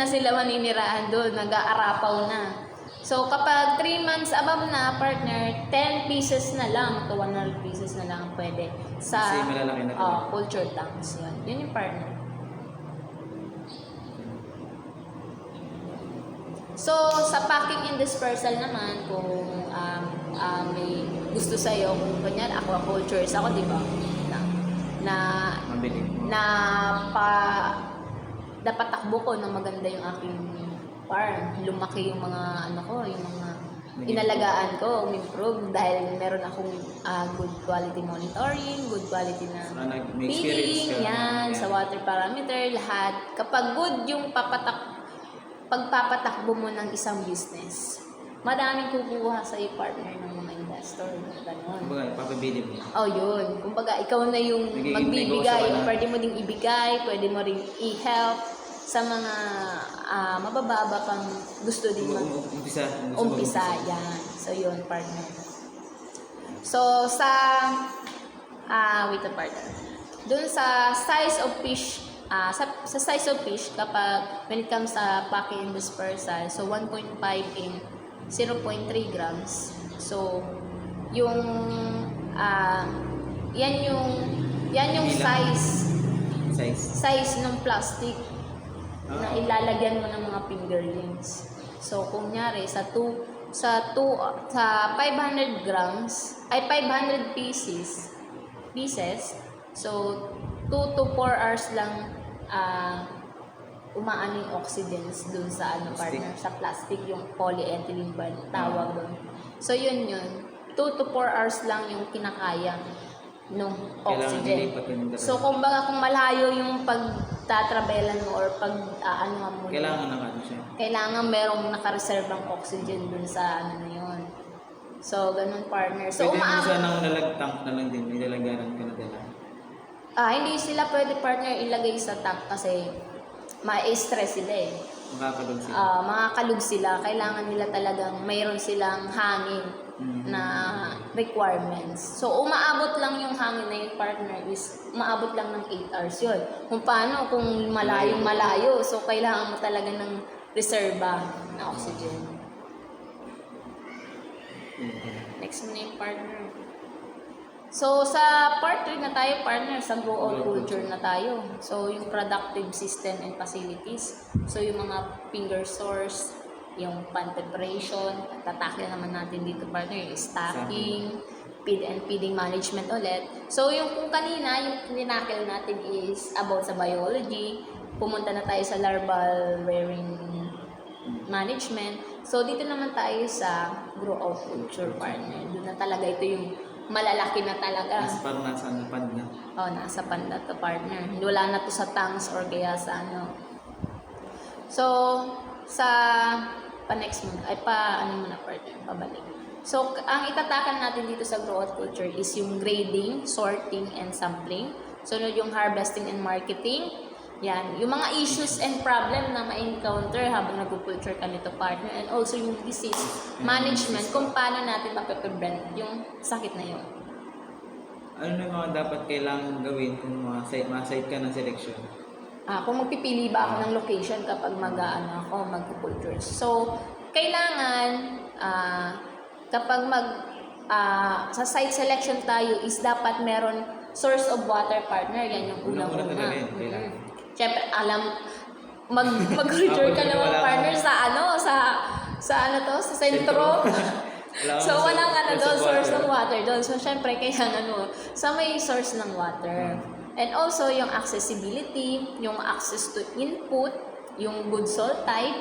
sila maninirahan doon, nag-aarapaw na. So kapag 3 months above na, partner, 10 pieces na lang to 100 pieces na lang pwede sa Kasi malalaki na culture tanks. Yun yung partner. So sa packing and dispersal naman, kung may gusto sa'yo, kung ganyan, aquacultures ako, di ba? Dapat takbo ko na maganda yung aking farm. Lumaki yung mga yung mga inalagaan ko, improve dahil meron akong good quality monitoring, good quality na feeding, sa water parameter, lahat. Kapag good yung pagpapatakbo mo ng isang business, madaming kukuha sa partner ng mga investor. Ganon. Kumbaga, papabili mo. Yun. Kumbaga, ikaw na yung magbibigay. Pwede mo ding ibigay, pwede mo ring i-help sa mga mabababa pang gusto din umpisa. Yan. So, yun, partner. So, wait a partner. Dun sa size of fish, sa size of fish, kapag when it comes sa packing and dispersal, so 1.5 in 0.3 grams. So, yan yung size ng plastic na ilalagyan mo ng mga fingerlings. So, kung nyari, sa 500 grams, 500 pieces, so, 2 to 4 hours lang umaano yung oxidants dun sa partner, sa plastic, yung polyethylene ba tawag doon. So, yun. 2 to 4 hours lang yung kinakaya nung oxygen. So, kung malayo yung pagtatrabelan mo or mo, kailangan merong nakareservang oxygen dun sa na yun. So, ganun, partner. So, pwede mo siya nang tank na lang din, nilalagaran ka na dala. Hindi sila pwede, partner, ilagay sa tank kasi ma-stress sila eh. Makakalog sila. Kailangan nila talagang mayroon silang hangin na requirements. So, umaabot lang yung hangin na yung partner is umaabot lang ng 8 hours yun. Kung malayo, so kailangan mo talaga ng reserva na oxygen. Next mo na yung partner. So, sa part 3 na tayo, partner, sa grow-out culture na tayo. So, yung productive system and facilities. So, yung mga finger source, yung pan preparation, tatakil naman natin dito, partner, yung stocking, feed and feeding management ulit. So, yung kung kanina, yung tinakil natin is about sa biology. Pumunta na tayo sa larval rearing management. So, dito naman tayo sa grow-out culture, partner. Doon na talaga ito yung malalaki na talaga. Parang nasa pand na. Nasa pand na to, partner. Wala na to sa tanks or kaya sa So, sa pa-next month, muna, partner, pabalik. So, ang itatakan natin dito sa growth culture is yung grading, sorting, and sampling. So, yung harvesting and marketing. Yan. Yung mga issues and problem na ma-encounter habang nag-culture ka nito, partner. And also yung disease management, kung paano natin mape-prevent yung sakit na yun. Ano na mga dapat kailangan gawin kung ma-site ka ng selection? Kung magpipili ba ako ng location kapag mag-culture. So, kailangan kapag sa site selection tayo is dapat meron source of water, partner. Yan yung unang-una. Siyempre, mag-culture ka Wala naman ka. partner sa sa sentro. Wala So, akong walang doon, source water. ng water doon. So, syempre, kailangan mo sa may source ng water. And also, yung accessibility, yung access to input, yung good soil type,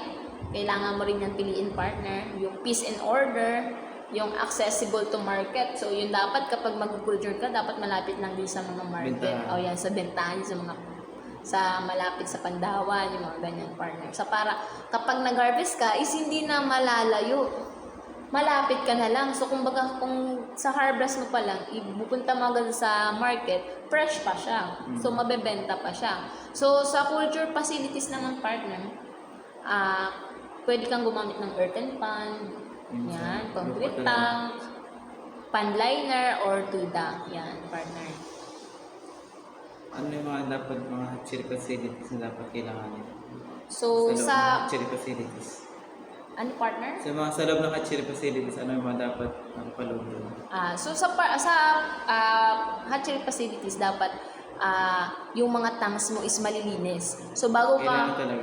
kailangan mo rin yung piliin partner, yung peace and order, yung accessible to market. So, yun dapat kapag mag-culture ka, dapat malapit lang din sa mga market. Bentahan. O yan, sa bentahan, sa malapit sa Pandawan, yung mga ganyan partner. So, para kapag nag-harvest ka, is hindi na malalayo. Malapit ka na lang. So, kumbaga, kung sa harvest mo pa lang, ibupunta mo agad sa market, fresh pa siya. So, mabebenta pa siya. So, sa culture facilities naman, partner, pwede kang gumamit ng earthen pan, yan, concrete tank, pan liner, or tuda. Yan, partner. Ano yung mga dapat mga hatchery facilities na dapat kailanganin? So, loob ng sa, hatchery facilities. ano partner? Sa loob ng hatchery facilities, ano yung mga dapat paloob doon? So hatchery facilities dapat yung mga tanks mo is malilinis. So bago Kailangan ka talaga.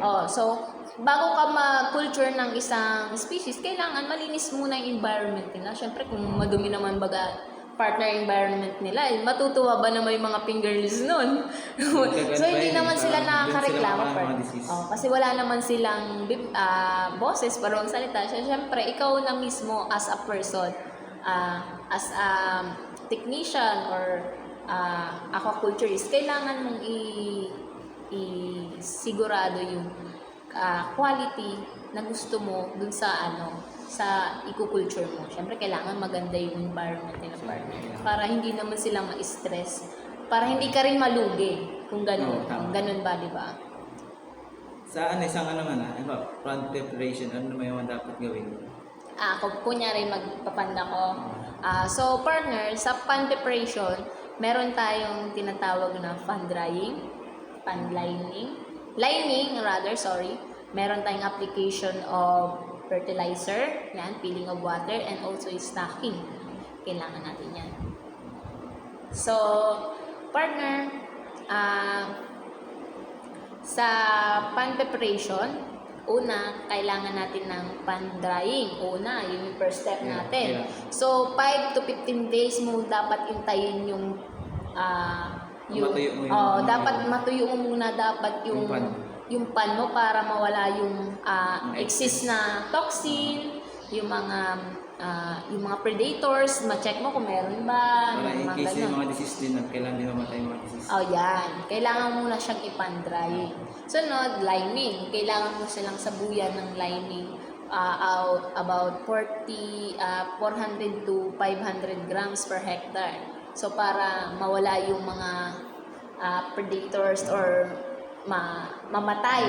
bago ka ma-culture ng isang species, kailangan malinis muna yung environment nila. Syempre kung madumi naman baga partner environment nila, matutuwa ba naman yung mga fingerlings nun? So hindi naman sila nakakareklamo mga disease. kasi wala naman silang boses para magsalita. Syempre ikaw na mismo as a person, as a technician or aquaculturist, kailangan mong i-sigurado yung quality na gusto mo dun sa sa eco-culture mo. Siyempre, kailangan maganda yung environment nila partner. Para hindi naman sila ma-stress. Para hindi ka rin malugi. Kung ganun. Oo, tama. Ganun ba, di ba? Sa isang plant preparation, ano naman yung dapat gawin? Kung kunyari magpapanda ko. So, partner, sa pan preparation, meron tayong tinatawag na fan drying, pan lining, meron tayong application of fertilizer, yan, filling of water, and also stocking. Kailangan natin yan. So, partner, sa pan preparation, una, kailangan natin ng pan drying. Una, yun yung first step natin. Yeah. So, 5 to 15 days mo dapat intayin yung Matuyo mo yung dapat matuyo mo muna dapat yung pan mo para mawala yung excess na toxin, yung mga predators, ma-check mo kung meron ba, Para in mga case yung ganun. mga disease din at kailangan din mamatay yung mga disease. Yan. Kailangan muna siyang ipan-dry. Sunod, lining. Kailangan mo silang sabuyan ng lining about 400 to 500 grams per hectare. So, para mawala yung mga predators or mamatay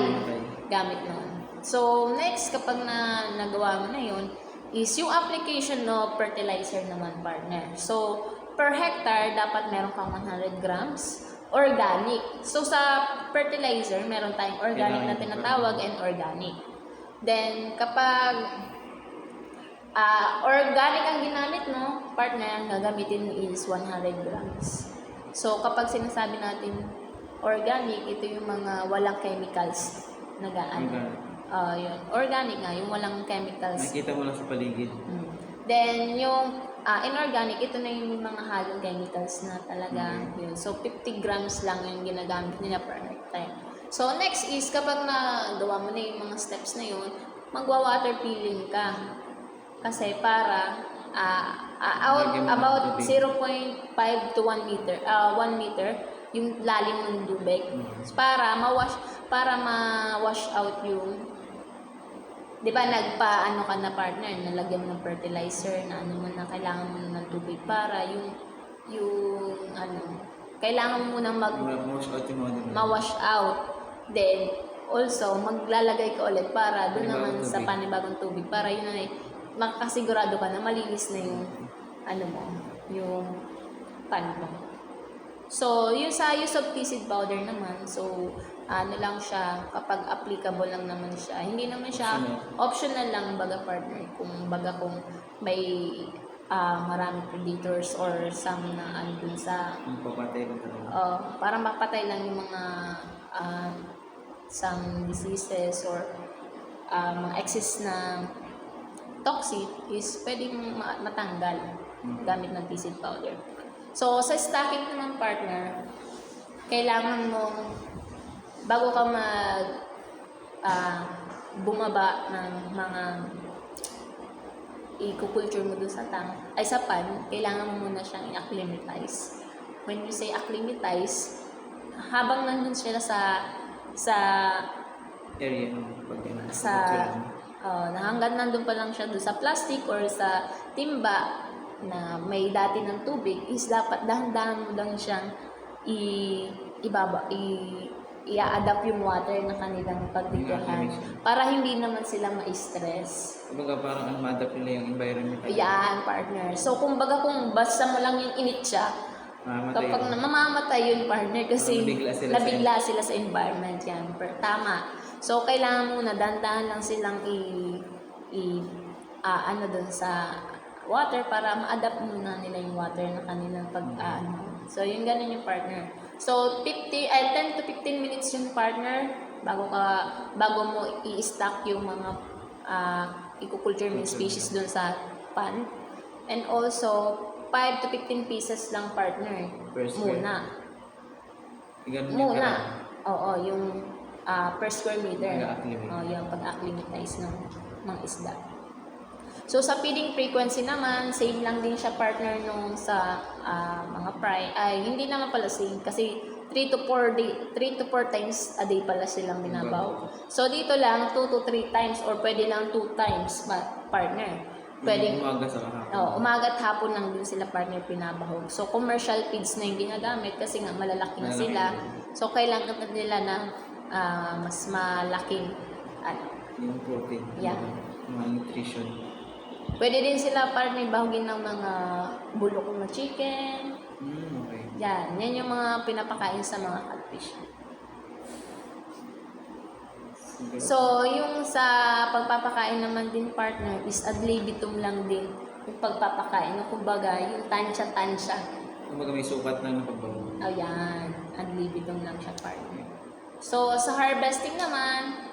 gamit nun. So, next, kapag nagawa mo na yun, is yung application no fertilizer naman, partner. So, per hectare, dapat meron kang 100 grams organic. So, sa fertilizer, meron tayong organic na tinatawag and organic. Then, kapag organic ang ginamit mo, partner, ang gagamitin mo is 100 grams. So, kapag sinasabi natin organic, ito yung mga walang chemicals na yun. Organic nga, yung walang chemicals. Nakikita mo lang sa paligid. Then, yung inorganic, ito na yung mga halong chemicals na talaga yun. So, 50 grams lang yung ginagamit nila per hectare. So, next is, kapag nagawa mo na yung mga steps na yun, magwa-water filling ka. Kasi para about 0.5 to 1 meter, 1 meter, yung lalim ng tubig. Para ma-wash out yung, di ba nagpa-ano ka na partner, nalagyan mo ng fertilizer, na na kailangan mo ng tubig para yung kailangan mo munang ma-wash out. Then, also, maglalagay ka ulit para doon naman sa panibagong tubig. Para yun na makasigurado ka na malinis na yung yung pan mo. So, yung sa use of tea-seed powder naman, so, lang siya, kapag applicable lang naman siya. Hindi naman siya, optional lang, partner. Kung may maraming predators or some na dun sa, Papatay lang talaga. para mapatay lang yung mga some diseases or mga excess na toxic is pwedeng matanggal gamit ng feed powder. So, sa stocking naman partner, kailangan mong bago ka bumaba ng mga i-culture mo dun sa sa pan, kailangan mo muna siyang i-acclimatize. When you say acclimatize, habang nandun sila sa area ng pagkain. hanggang nandun pa lang siya dun sa plastic or sa timba na may dati ng tubig, is dapat dahan-dahan mo lang siyang i-adapt yung water na kanilang pagtitirahan para hindi naman sila ma-stress. Kumbaga parang ma-adapt nila yung environment. Yan, partner. So, kumbaga kung basta mo lang yung init siya, kapag mamamatay yun, partner, kasi nabigla sila sa environment yan. Tama. So, kailangan muna, dahan-dahan lang silang doon sa water para ma-adapt muna nila yung water na kanilang So, yung ganun yung partner. So, 10 to 15 minutes yung partner bago mo i-stock yung mga i-culture mo yung species doon sa pan. And also, 5 to 15 pieces lang partner. Muna. Oo, yung per square meter. Yung pag-acclimatize ng isda. So, sa feeding frequency naman, same lang din siya partner nung sa mga fry. Hindi naman pala same kasi 3 to 4 times a day pala silang binabaw. So, dito lang 2 to 3 times or pwede lang 2 times partner. Pwedeng umaga sa hapon. Umaga at hapon lang din sila partner pinabahog. So, commercial feeds na yung ginagamit kasi nga malalaki na sila. So, kailangan nila ng mas malaking yung protein. Yeah. Mga nutrition. Pwede din sila partner bahugin ng mga bulok na chicken. Okay. Yan yung mga pinapakain sa mga catfish. So, yung sa pagpapakain naman din partner is ad libitum lang din yung pagpapakain. Kumbaga, yung tansya-tansya. Kumbaga may sukat lang na pagbawa. Yan. Ad libitum lang siya partner. So, sa harvesting naman,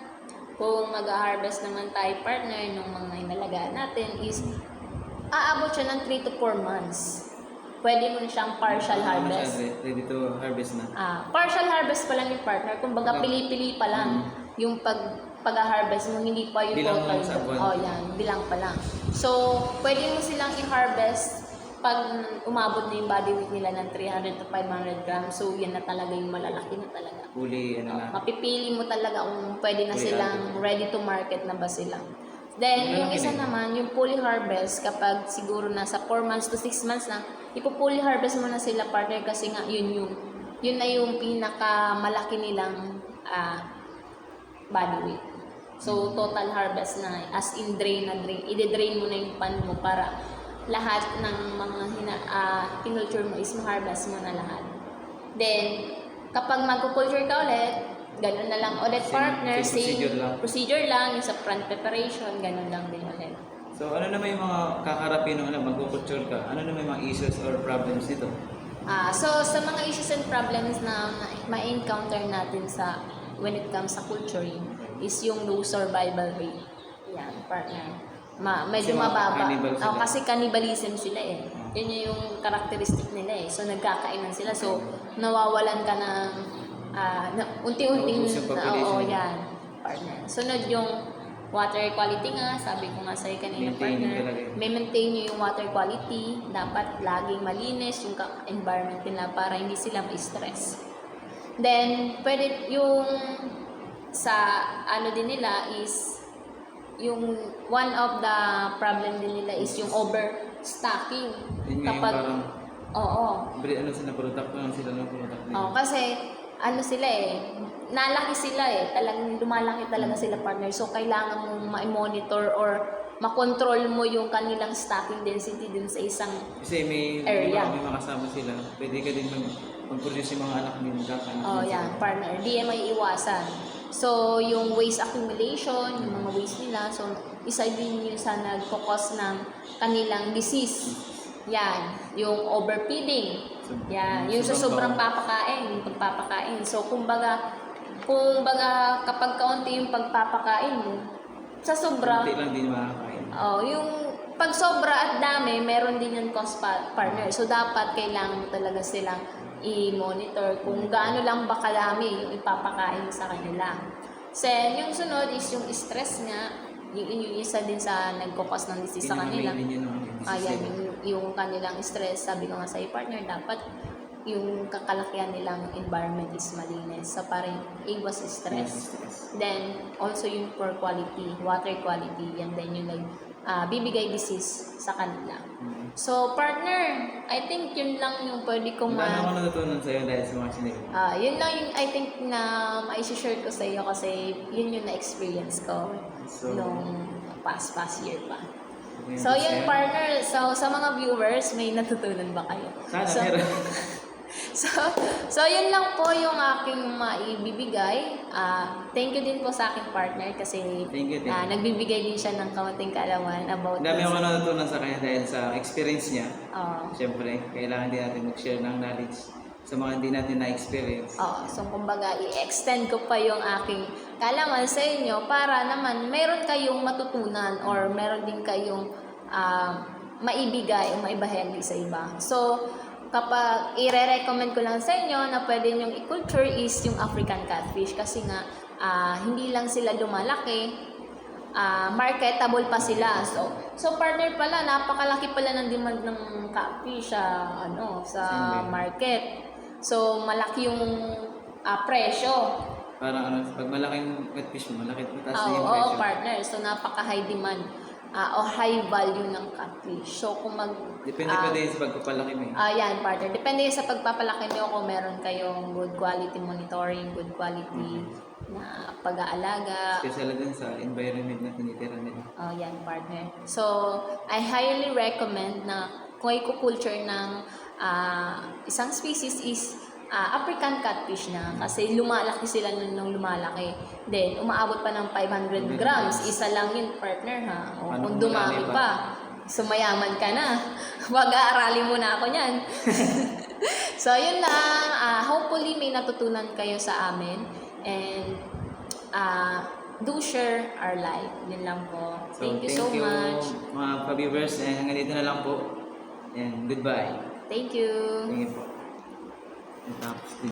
kung mag-harvest naman tayo partner ng mga inalagaan natin is aabot siya ng 3 to 4 months. Pwede mo na siyang partial harvest. Ready to harvest na. Partial harvest pa lang yung partner. Kumbaga pili-pili pa lang yung pag-harvest mo, hindi pa yung bilang total. Sa buwan. Yan, bilang pa lang. So, pwede mo silang i-harvest pag umabot na yung body weight nila ng 300 to 500 grams. So, yan na talaga yung malalaki na talaga. Mapipili mo talaga kung pwede na silang ready to market na ba sila. Then, yung isa naman, yung fully harvest, kapag siguro nasa 4 months to 6 months na, ipo-fully harvest mo na sila partner kasi nga yun na yung pinakamalaki nilang body weight. So, total harvest na, as in i-drain mo na yung pan mo para lahat ng mga kinulture mo is ma-harvest mo na lahat. Then, kapag mag-culture ka ulit, ganun na lang ulit partner, same procedure lang, yung sa front preparation, ganun lang din ulit. So, ano naman yung mga kakarapin ng mag-culture ka? Ano naman yung mga issues or problems dito? So, sa mga issues and problems na ma-encounter natin when it comes sa culturing is yung low survival rate. Yan, partner. Medyo mababa. Kasi cannibalism sila eh. Yun yung characteristic nila eh. So, nagkakainan sila. So, nawawalan ka ng unti-unting yan, partner. Sunod yung water quality nga, sabi ko nga sa'yo kanina partner, may maintain nyo yung water quality, dapat laging malinis yung environment nila para hindi sila ma-stress. Then, pwede yung sa din nila is yung one of the problem din nila is yung overstocking. Kapag sila product lang sila ng product. Kasi sila nalaki sila talagang lumalaki talaga sila partner. So kailangan mong ma-monitor or makontrol mo yung kanilang stocking density dun sa isang kasi may mga kasama sila. Pwede ka din mag-produce yung mga anak din yan, partner. Di may iwasan. So, yung waste accumulation, yung mga waste nila, so, isa din yun sa nag-focus ng kanilang disease. Yan, yung overfeeding. Yan, yung sa sobrang pagpapakain. So, kumbaga, Kung baga kapag kaunti yung pagpapakain mo, sa sobra, Hindi lang din makakain. yung pag sobra at dami, meron din yung cost partner. So, dapat kailangan mo talaga silang i-monitor kung gaano lang ba kadami yung ipapakain mo sa kanila. Then, yung sunod is yung stress nga. Yung isa din sa nagkukos ng disease sa kanila. Pinaka-main din yun, no? Ayan, yung kanilang stress, sabi ko nga sa partner, dapat yung kakalakihan nilang environment is malinis. So, parang iwas stress. Then, also yung poor quality, water quality, and then yung bibigay disease sa kanila. So, partner, I think yun lang yung pwede kong Ano ako natutunan sa'yo dahil sa mga sinabi? yun lang yung I think na ma-share ko sa iyo kasi yun yung na-experience ko So, nung past year pa. okay, So, sa'yo. yun partner, so sa mga viewers, may natutunan ba kayo? Sana meron. So yun lang po yung aking maibibigay. Thank you din po sa aking partner kasi Thank you. nagbibigay din siya ng kaunting kaalaman about Ang dami ako natutunan sa kanya dahil sa experience niya. Oo. Siyempre, kailangan din natin mag-share ng knowledge sa mga hindi natin na-experience. So kumbaga i-extend ko pa yung aking kaalaman sa inyo para naman meron kayong matutunan or meron din kayong maibigay o maibahagi sa iba. So kapag i-recommend ko lang sa inyo na pwede nyong i-culture is yung African catfish kasi nga hindi lang sila lumalaki, marketable pa sila. So partner pala, napakalaki pala ng demand ng catfish sa market. So malaki yung presyo. Parang pag malaking catfish mo, malaki mataas na yung Oo, presyo. partner. So napaka-high demand o high value ng catfish. So kung Depende pa din sa pagpapalaki mo. yan, partner. Depende sa pagpapalaki nyo kung meron kayong good quality monitoring, good quality na pag-aalaga. Especially din sa environment na tinitira nila. Yan, partner. So, I highly recommend na kung i-culture ng isang species is African catfish na kasi lumalaki sila nung lumalaki. Then, umaabot pa ng 500 grams. Isa lang yun, partner, ha? O, Paano kung kung dumami marami pa, sumayaman ka na. Wag aaralin mo na ako niyan. So, yun lang. Hopefully, may natutunan kayo sa amin. And, do share our life. Yun lang po. Thank you so much. Mga pa-viewers. Hanggang dito na lang po. And goodbye. Thank you. Thank you po. Tapos